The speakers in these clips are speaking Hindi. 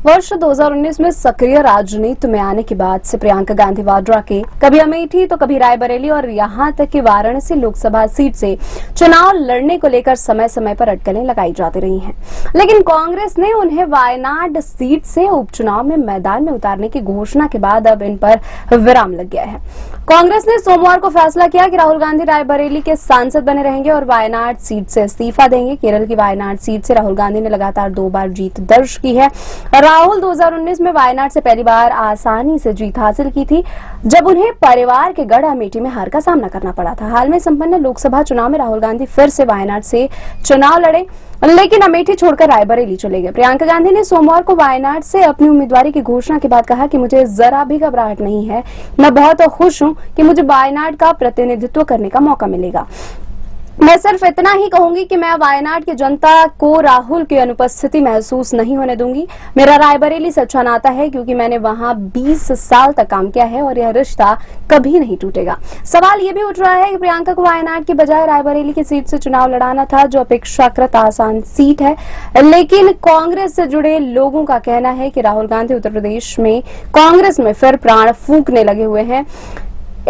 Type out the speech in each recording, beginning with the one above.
वर्ष 2019 में सक्रिय राजनीति में आने के बाद से प्रियंका गांधी वाड्रा के कभी अमेठी तो कभी रायबरेली और यहां तक कि वाराणसी लोकसभा सीट से चुनाव लड़ने को लेकर समय समय पर अटकलें लगाई जाती रही हैं। लेकिन कांग्रेस ने उन्हें वायनाड सीट से उपचुनाव में मैदान में उतारने की घोषणा के बाद अब इन पर विराम लग गया है। कांग्रेस ने सोमवार को फैसला किया कि राहुल गांधी रायबरेली के सांसद बने रहेंगे और वायनाड सीट से इस्तीफा देंगे। केरल की वायनाड सीट से राहुल गांधी ने लगातार 2 बार जीत दर्ज की है। राहुल 2019 में वायनाड से पहली बार आसानी से जीत हासिल की थी, जब उन्हें परिवार के गढ़ अमेठी में हार का सामना करना पड़ा था। हाल में संपन्न लोकसभा चुनाव में राहुल गांधी फिर से वायनाड से चुनाव लड़े, लेकिन अमेठी छोड़कर रायबरेली चले गए। प्रियंका गांधी ने सोमवार को वायनाड से अपनी उम्मीदवारी की घोषणा के बाद कहा कि मुझे जरा भी घबराहट नहीं है, मैं बहुत खुश हूं कि मुझे वायनाड का प्रतिनिधित्व करने का मौका मिलेगा। मैं सिर्फ इतना ही कहूंगी कि मैं वायनाड की जनता को राहुल की अनुपस्थिति महसूस नहीं होने दूंगी। मेरा रायबरेली से अच्छा नाता है क्योंकि मैंने वहां 20 साल तक काम किया है और यह रिश्ता कभी नहीं टूटेगा। सवाल यह भी उठ रहा है कि प्रियंका को वायनाड की बजाय रायबरेली की सीट से चुनाव लड़ाना था, जो अपेक्षाकृत आसान सीट है। लेकिन कांग्रेस से जुड़े लोगों का कहना है कि राहुल गांधी उत्तर प्रदेश में कांग्रेस में फिर प्राण फूंकने लगे हुए हैं,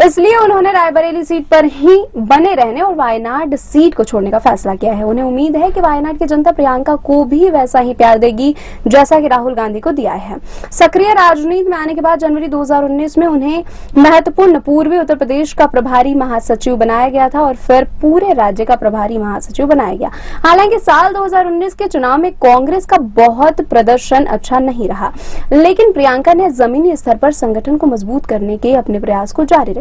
इसलिए उन्होंने रायबरेली सीट पर ही बने रहने और वायनाड सीट को छोड़ने का फैसला किया है। उन्हें उम्मीद है कि वायनाड की जनता प्रियंका को भी वैसा ही प्यार देगी जैसा कि राहुल गांधी को दिया है। सक्रिय राजनीति में आने के बाद जनवरी 2019 में उन्हें महत्वपूर्ण पूर्वी उत्तर प्रदेश का प्रभारी महासचिव बनाया गया था और फिर पूरे राज्य का प्रभारी महासचिव बनाया गया। हालांकि साल 2019 के चुनाव में कांग्रेस का बहुत प्रदर्शन अच्छा नहीं रहा, लेकिन प्रियंका ने जमीनी स्तर पर संगठन को मजबूत करने के अपने प्रयास को जारी रखें।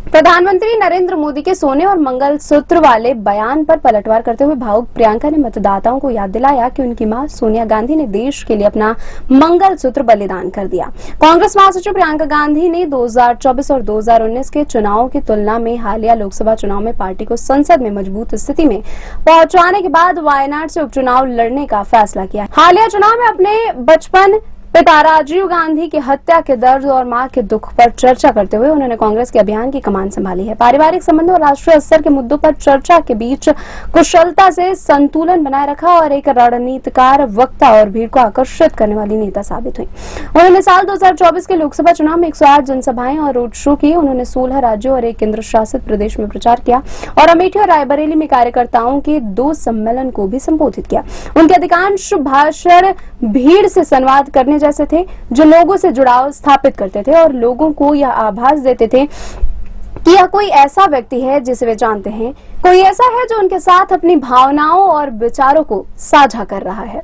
प्रधानमंत्री नरेंद्र मोदी के सोने और मंगलसूत्र वाले बयान पर पलटवार करते हुए भावुक प्रियंका ने मतदाताओं को याद दिलाया कि उनकी मां सोनिया गांधी ने देश के लिए अपना मंगलसूत्र बलिदान कर दिया। कांग्रेस महासचिव प्रियंका गांधी ने 2024 और 2019 के चुनावों की तुलना में हालिया लोकसभा चुनाव में पार्टी को संसद में मजबूत स्थिति में पहुंचाने के बाद वायनाड से उपचुनाव लड़ने का फैसला किया। हालिया चुनाव में अपने बचपन पिता राजीव गांधी की हत्या के दर्द और मां के दुख पर चर्चा करते हुए उन्होंने कांग्रेस के अभियान की कमान संभाली है। पारिवारिक संबंधों और राष्ट्रीय स्तर के मुद्दों पर चर्चा के बीच कुशलता से संतुलन बनाए रखा और एक रणनीतिकार, वक्ता और भीड़ को आकर्षित करने वाली नेता साबित हुई। उन्होंने साल 2024 के लोकसभा चुनाव में 108 जनसभाएं और रोड शो किए। उन्होंने 16 राज्यों और एक केंद्र शासित प्रदेश में प्रचार किया और अमेठी और रायबरेली में कार्यकर्ताओं के 2 सम्मेलन को भी संबोधित किया। उनके अधिकांश भाषण भीड़ से संवाद करने जैसे थे, जो लोगों से जुड़ाव स्थापित करते थे और लोगों को यह आभास देते थे कि यह कोई ऐसा व्यक्ति है जिसे वे जानते हैं, कोई ऐसा है जो उनके साथ अपनी भावनाओं और विचारों को साझा कर रहा है।